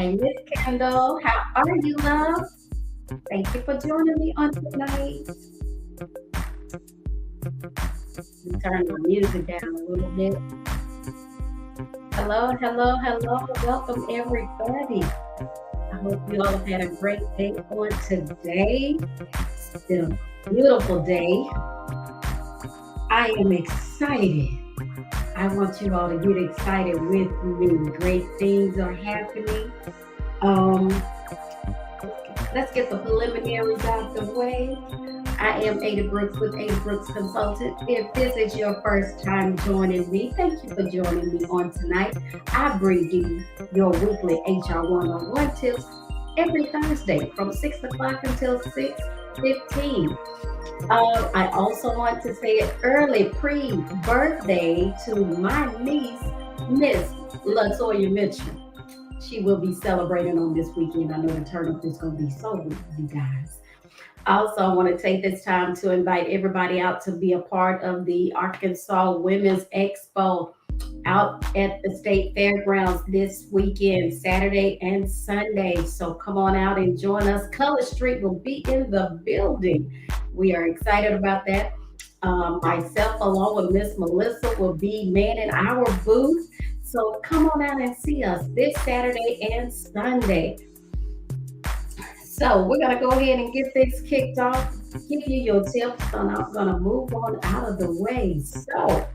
Hey, Miss Kendall, how are you, love? Thank you for joining me on tonight. Let me turn my music down a little bit. Hello, hello, hello. Welcome, everybody. I hope you all have had a great day on today. It's been a beautiful day. I am excited. I want you all to get excited with me. Great things are happening. Um, let's get the preliminaries out the way. I am Ada Brooks with Ada Brooks Consultant. If this is your first time joining me, thank you for joining me on tonight. I bring you your weekly HR 101 tips every Thursday from 6 o'clock until 6:15. I also want to say an early pre-birthday to my niece, Miss Latoya Mitchell. She will be celebrating on this weekend. I know the turn up is going to be so good, you guys. Also, I want to take this time to invite everybody out to be a part of the Arkansas Women's Expo out at the state fairgrounds this weekend, Saturday and Sunday. So come on out and join us. Color Street will be in the building. We are excited about that. Myself, along with Miss Melissa, will be manning our booth. So come on out and see us this Saturday and Sunday. So we're gonna go ahead and get this kicked off. Give you your tips, and I'm gonna move on out of the way. So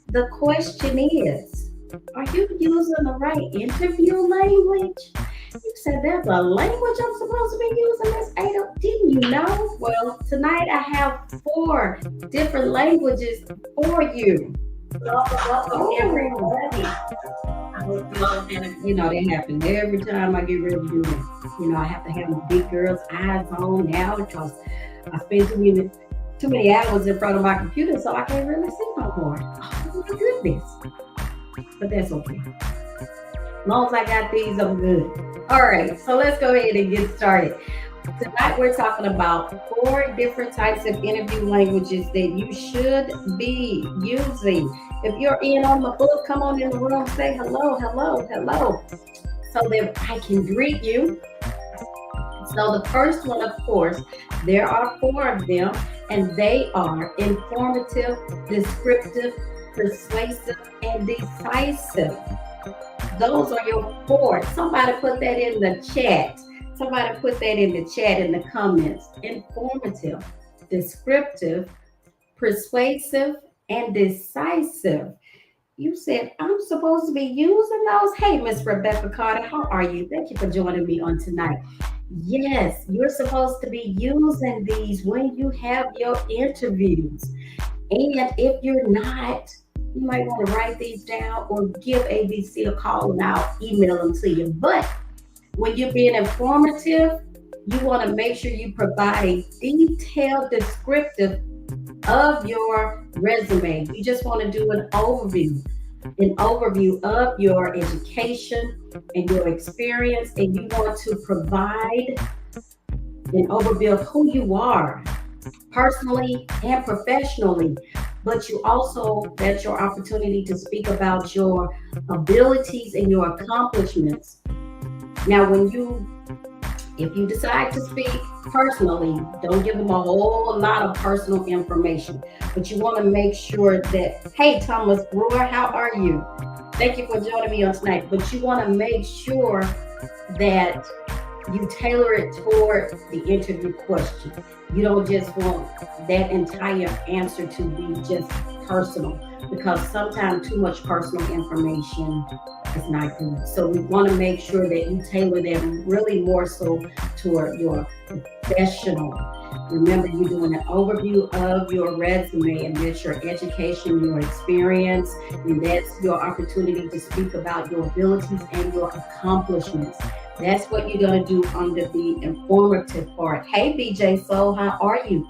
the question is, are you using the right interview language? You said there's a language I'm supposed to be using, Miss Ada. Didn't you know? Well, tonight I have four different languages for you. Welcome, everybody. I hope you all have, they happen every time I get ready to do this. I have to have my big girl's eyes on now because I spend too many hours in front of my computer, so I can't really see no more. Oh my goodness. But that's okay. As long as I got these, I'm good. All right, so let's go ahead and get started. Tonight we're talking about four different types of interview languages that you should be using. If you're in on the book, come on in the room, say hello, hello, hello, so that I can greet you. So the first one, of course, there are four of them, and they are informative, descriptive, persuasive, and decisive. Those are your four. Somebody put that in the chat. Somebody put that in the chat in the comments. Informative, descriptive, persuasive, and decisive. You said I'm supposed to be using those. Hey, Miss Rebecca Carter, how are you? Thank you for joining me on tonight. Yes, you're supposed to be using these when you have your interviews. And if you're not, you might want to write these down or give ABC a call and I'll email them to you. But when you're being informative, you want to make sure you provide a detailed descriptive of your resume. You just want to do an overview of your education and your experience, and you want to provide an overview of who you are personally and professionally. But you also, that's your opportunity to speak about your abilities and your accomplishments. Now, if you decide to speak personally, don't give them a whole lot of personal information. But you want to make sure that, hey, Thomas Brewer, how are you? Thank you for joining me on tonight. But you want to make sure that you tailor it toward the interview question. You don't just want that entire answer to be just personal, because sometimes too much personal information is not good. So we want to make sure that you tailor them really more so toward your professional. Remember, you're doing an overview of your resume, and that's your education, your experience, and that's your opportunity to speak about your abilities and your accomplishments. That's what you're going to do under the informative part. Hey, BJ Soul, how are you?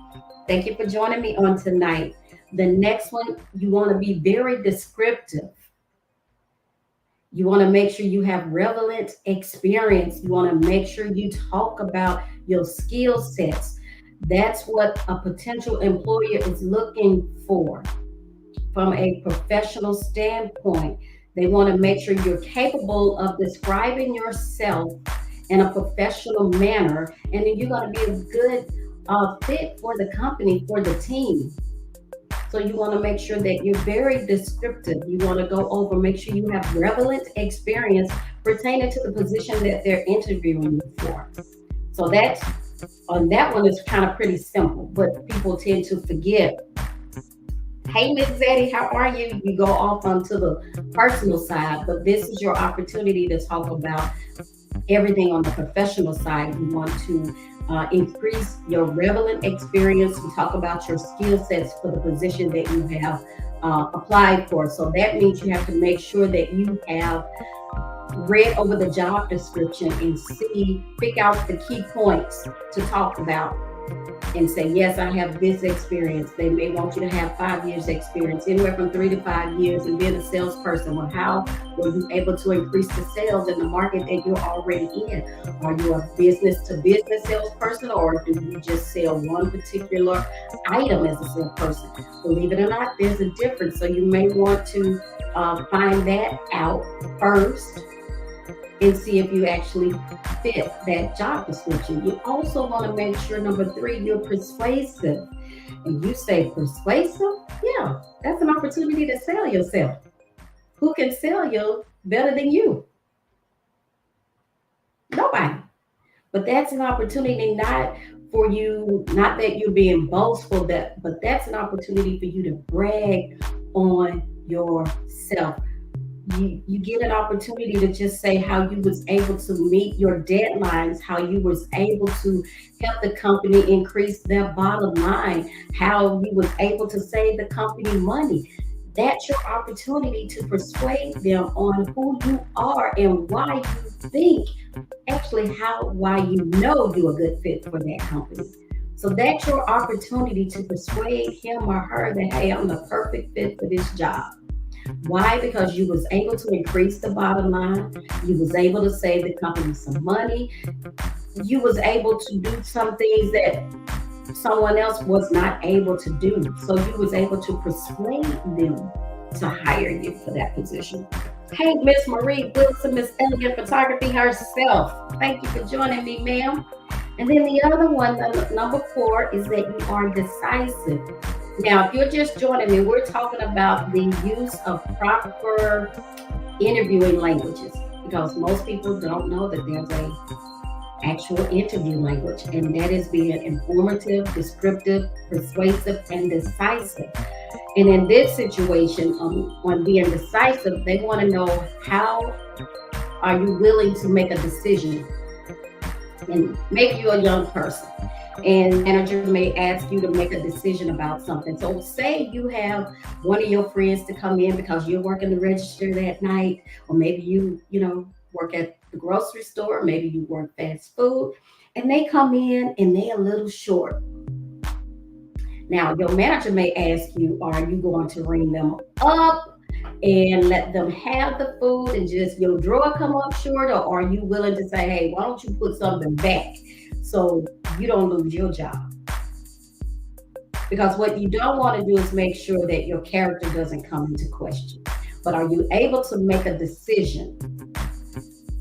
Thank you for joining me on tonight. The next one, you want to be very descriptive. You want to make sure you have relevant experience. You want to make sure you talk about your skill sets. That's what a potential employer is looking for from a professional standpoint. They want to make sure you're capable of describing yourself in a professional manner, and then you're going to be a good fit for the company, for the team. So you want to make sure that you're very descriptive. You want to go over, make sure you have relevant experience pertaining to the position that they're interviewing you for. So that's on that one is kind of pretty simple, but people tend to forget. Hey, Miss Betty, how are you? You go off onto the personal side, but this is your opportunity to talk about everything on the professional side. You want to increase your relevant experience. We talk about your skill sets for the position that you have applied for. So that means you have to make sure that you have read over the job description and pick out the key points to talk about and say, yes, I have this experience. They may want you to have 5 years experience, anywhere from 3 to 5 years, and being a salesperson. Well, how were you able to increase the sales in the market that you're already in? Are you a business to business salesperson, or do you just sell one particular item as a salesperson? Believe it or not, there's a difference. So you may want to find that out first and see if you actually fit that job description. You also want to make sure, number 3, you're persuasive. And you say persuasive? Yeah, that's an opportunity to sell yourself. Who can sell you better than you? Nobody. But that's an opportunity not for you, not that you're being boastful, but that's an opportunity for you to brag on yourself. You get an opportunity to just say how you was able to meet your deadlines, how you was able to help the company increase their bottom line, how you was able to save the company money. That's your opportunity to persuade them on who you are and why you think, actually why you know you're a good fit for that company. So that's your opportunity to persuade him or her that, hey, I'm the perfect fit for this job. Why? Because you was able to increase the bottom line. You was able to save the company some money. You was able to do some things that someone else was not able to do. So you was able to persuade them to hire you for that position. Hey, Miss Marie Wilson, Miss Elegant Photography herself. Thank you for joining me, ma'am. And then the other one, number 4, is that you are decisive. Now, if you're just joining me, we're talking about the use of proper interviewing languages, because most people don't know that there's a actual interview language, and that is being informative, descriptive, persuasive, and decisive. And in this situation, on being decisive, they want to know, how are you willing to make a decision? And maybe you're a young person, and manager may ask you to make a decision about something. So say you have one of your friends to come in because you're working the register that night, or maybe you work at the grocery store, maybe you work fast food, and they come in and they're a little short. Now, your manager may ask you, are you going to ring them up and let them have the food and just your drawer come up short, or are you willing to say, hey, why don't you put something back so you don't lose your job? Because what you don't want to do is make sure that your character doesn't come into question. But are you able to make a decision,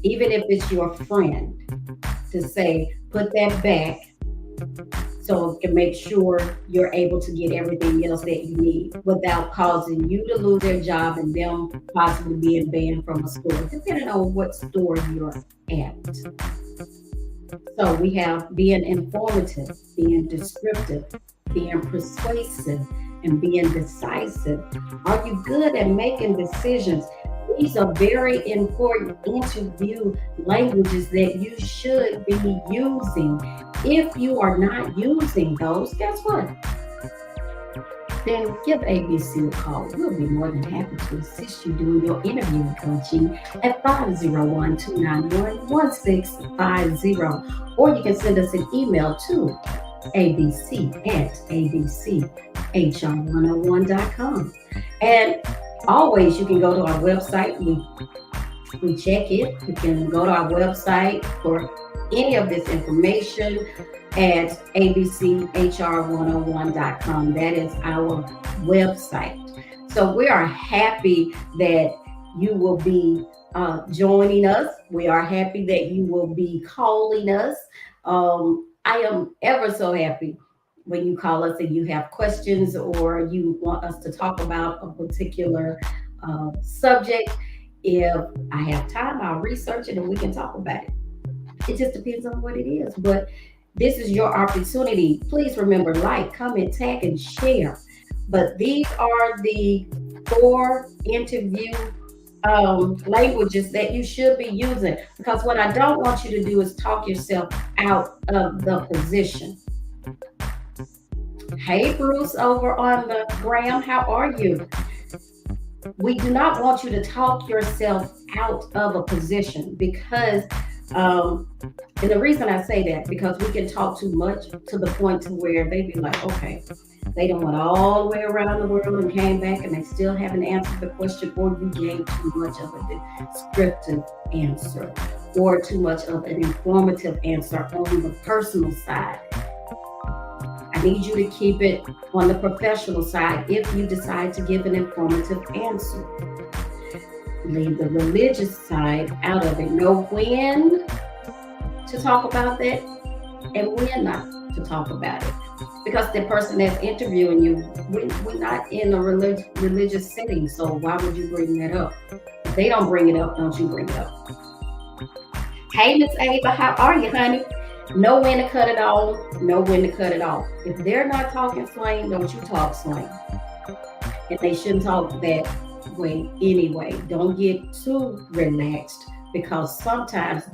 even if it's your friend, to say, put that back, so it can make sure you're able to get everything else that you need without causing you to lose their job and them possibly being banned from a store, depending on what store you're at. So we have being informative, being descriptive, being persuasive, and being decisive. Are you good at making decisions? These are very important interview languages that you should be using. If you are not using those, guess what? Then give ABC a call. We'll be more than happy to assist you during your interview coaching at 501-291-1650. Or you can send us an email to abc@abchr101.com. And always, you can go to our website. We check it. You can go to our website for any of this information at abchr101.com. That is our website. So we are happy that you will be joining us. We are happy that you will be calling us. I am ever so happy when you call us and you have questions or you want us to talk about a particular subject. If I have time, I'll research it and we can talk about it. It just depends on what it is. But this is your opportunity. Please remember, like, comment, tag, and share. But these are the four interview languages that you should be using, because what I don't want you to do is talk yourself out of the position. Hey, Bruce, over on the gram, how are you? We do not want you to talk yourself out of a position because um and the reason I say that, because we can talk too much to the point to where they be like, okay, they done went all the way around the world and came back and they still haven't answered the question, or you gave too much of a descriptive answer or too much of an informative answer on the personal side. I need you to keep it on the professional side if you decide to give an informative answer. Leave the religious side out of it. Know when to talk about that and when not to talk about it. Because the person that's interviewing you, we're not in a religious setting, so why would you bring that up? If they don't bring it up, don't you bring it up. Hey, Miss Ava, how are you, honey? Know when to cut it off, know when to cut it off. If they're not talking slang, don't you talk slang. And they shouldn't talk that way anyway. Don't get too relaxed, because sometimes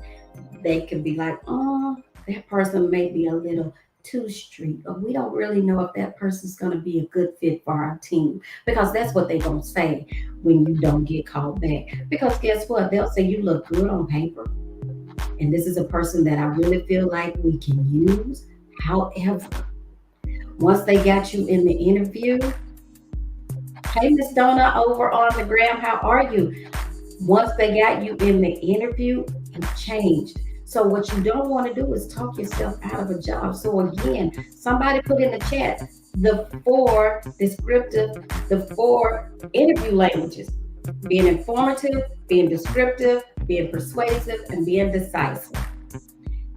they can be like, oh, that person may be a little too street, or we don't really know if that person's going to be a good fit for our team, because that's what they're going to say when you don't get called back. Because guess what? They'll say you look good on paper, and this is a person that I really feel like we can use. However, once they got you in the interview, hey, Miss Donna over on the gram, how are you? Once they got you in the interview, it changed. So what you don't want to do is talk yourself out of a job. So again, somebody put in the chat the four descriptive, the four interview languages: being informative, being descriptive, being persuasive, and being decisive.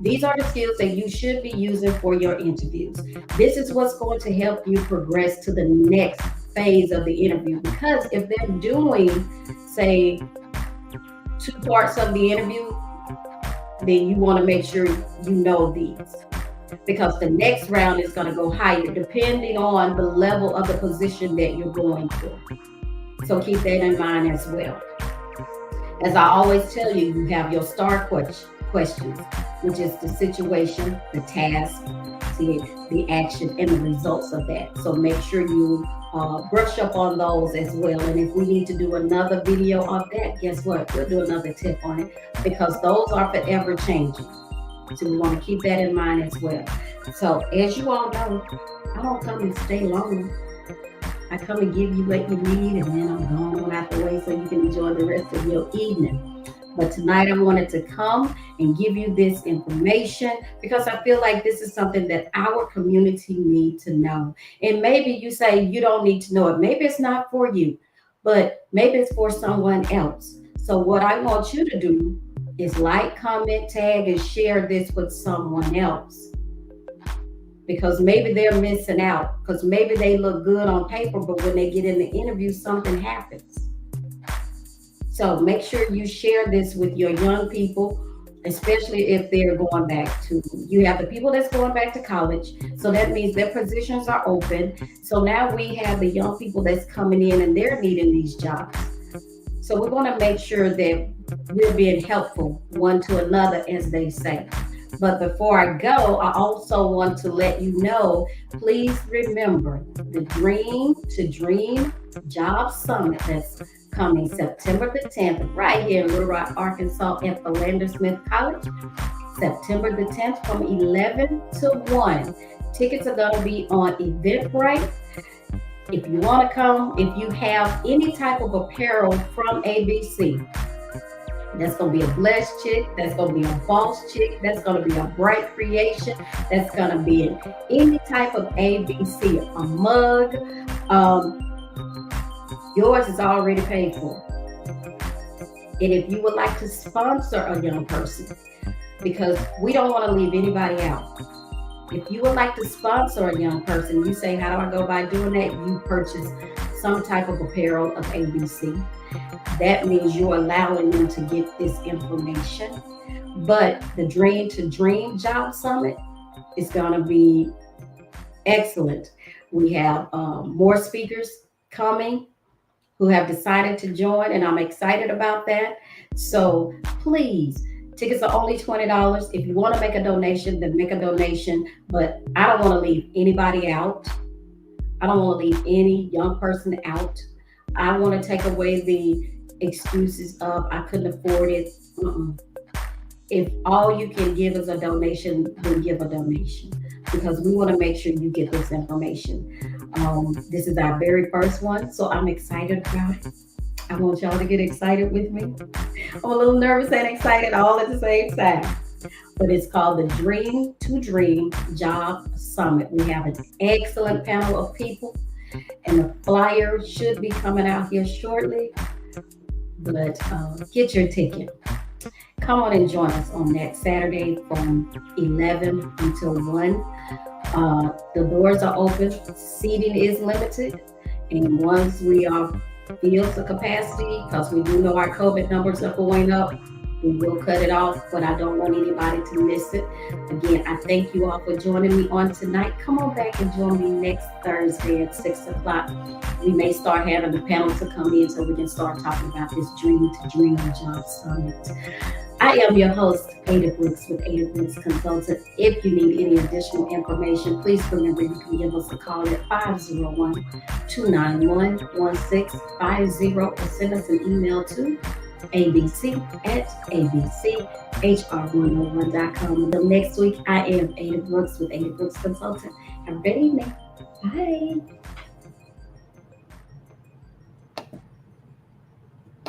These are the skills that you should be using for your interviews. This is what's going to help you progress to the next phase of the interview. Because if they're doing, say, two parts of the interview, then you want to make sure you know these. Because the next round is going to go higher depending on the level of the position that you're going for. So keep that in mind as well. As I always tell you, you have your STAR questions, which is the situation, the task, the action, and the results of that. So make sure you brush up on those as well. And if we need to do another video of that, guess what? We'll do another tip on it, because those are forever changing. So we want to keep that in mind as well. So as you all know, I don't come and stay long. I come and give you what you need, and then I'm gone on out the way so you can enjoy the rest of your evening. But tonight I wanted to come and give you this information because I feel like this is something that our community need to know. And maybe you say you don't need to know it. Maybe it's not for you, but maybe it's for someone else. So what I want you to do is like, comment, tag, and share this with someone else. Because maybe they're missing out, because maybe they look good on paper, but when they get in the interview, something happens. So make sure you share this with your young people, especially if they're going back to, you have the people that's going back to college. So that means their positions are open. So now we have the young people that's coming in and they're needing these jobs. So we want to make sure that we're being helpful one to another, as they say. But before I go, I also want to let you know, please remember the Dream to Dream Job Summit that's coming September the 10th, right here in Little Rock, Arkansas at Philander Smith College. September the 10th from 11 to 1. Tickets are going to be on Eventbrite. If you want to come, if you have any type of apparel from ABC, that's going to be a blessed chick, that's going to be a boss chick, that's going to be a bright creation, that's going to be in any type of ABC, a mug. Yours is already paid for. And if you would like to sponsor a young person, because we don't want to leave anybody out. If you would like to sponsor a young person, you say, how do I go by doing that? You purchase some type of apparel of ABC. That means you're allowing them to get this information. But the Dream to Dream Job Summit is going to be excellent. We have more speakers coming who have decided to join, and I'm excited about that. So please, tickets are only $20. If you want to make a donation, then make a donation. But I don't want to leave anybody out. I don't want to leave any young person out. I want to take away the excuses of I couldn't afford it. Mm-mm. If all you can give is a donation, then give a donation because we want to make sure you get this information. This is our very first one, so I'm excited about it. I want y'all to get excited with me. I'm a little nervous and excited all at the same time. But it's called the Dream to Dream Job Summit. We have an excellent panel of people, and the flyer should be coming out here shortly. But get your ticket. Come on and join us on that Saturday from 11 until 1. The doors are open, seating is limited, and once we are filled to capacity, because we do know our COVID numbers are going up, we will cut it off, but I don't want anybody to miss it. Again, I thank you all for joining me on tonight. Come on back and join me next Thursday at 6 o'clock. We may start having the panel to come in so we can start talking about this Dream to Dream Job Summit. I am your host, Ada Brooks with Ada Brooks Consultant. If you need any additional information, please remember you can give us a call at 501-291-1650 or send us an email to abc@abchr101.com. Until next week, I am Ada Brooks with Ada Brooks Consultant. Have a great evening. Bye.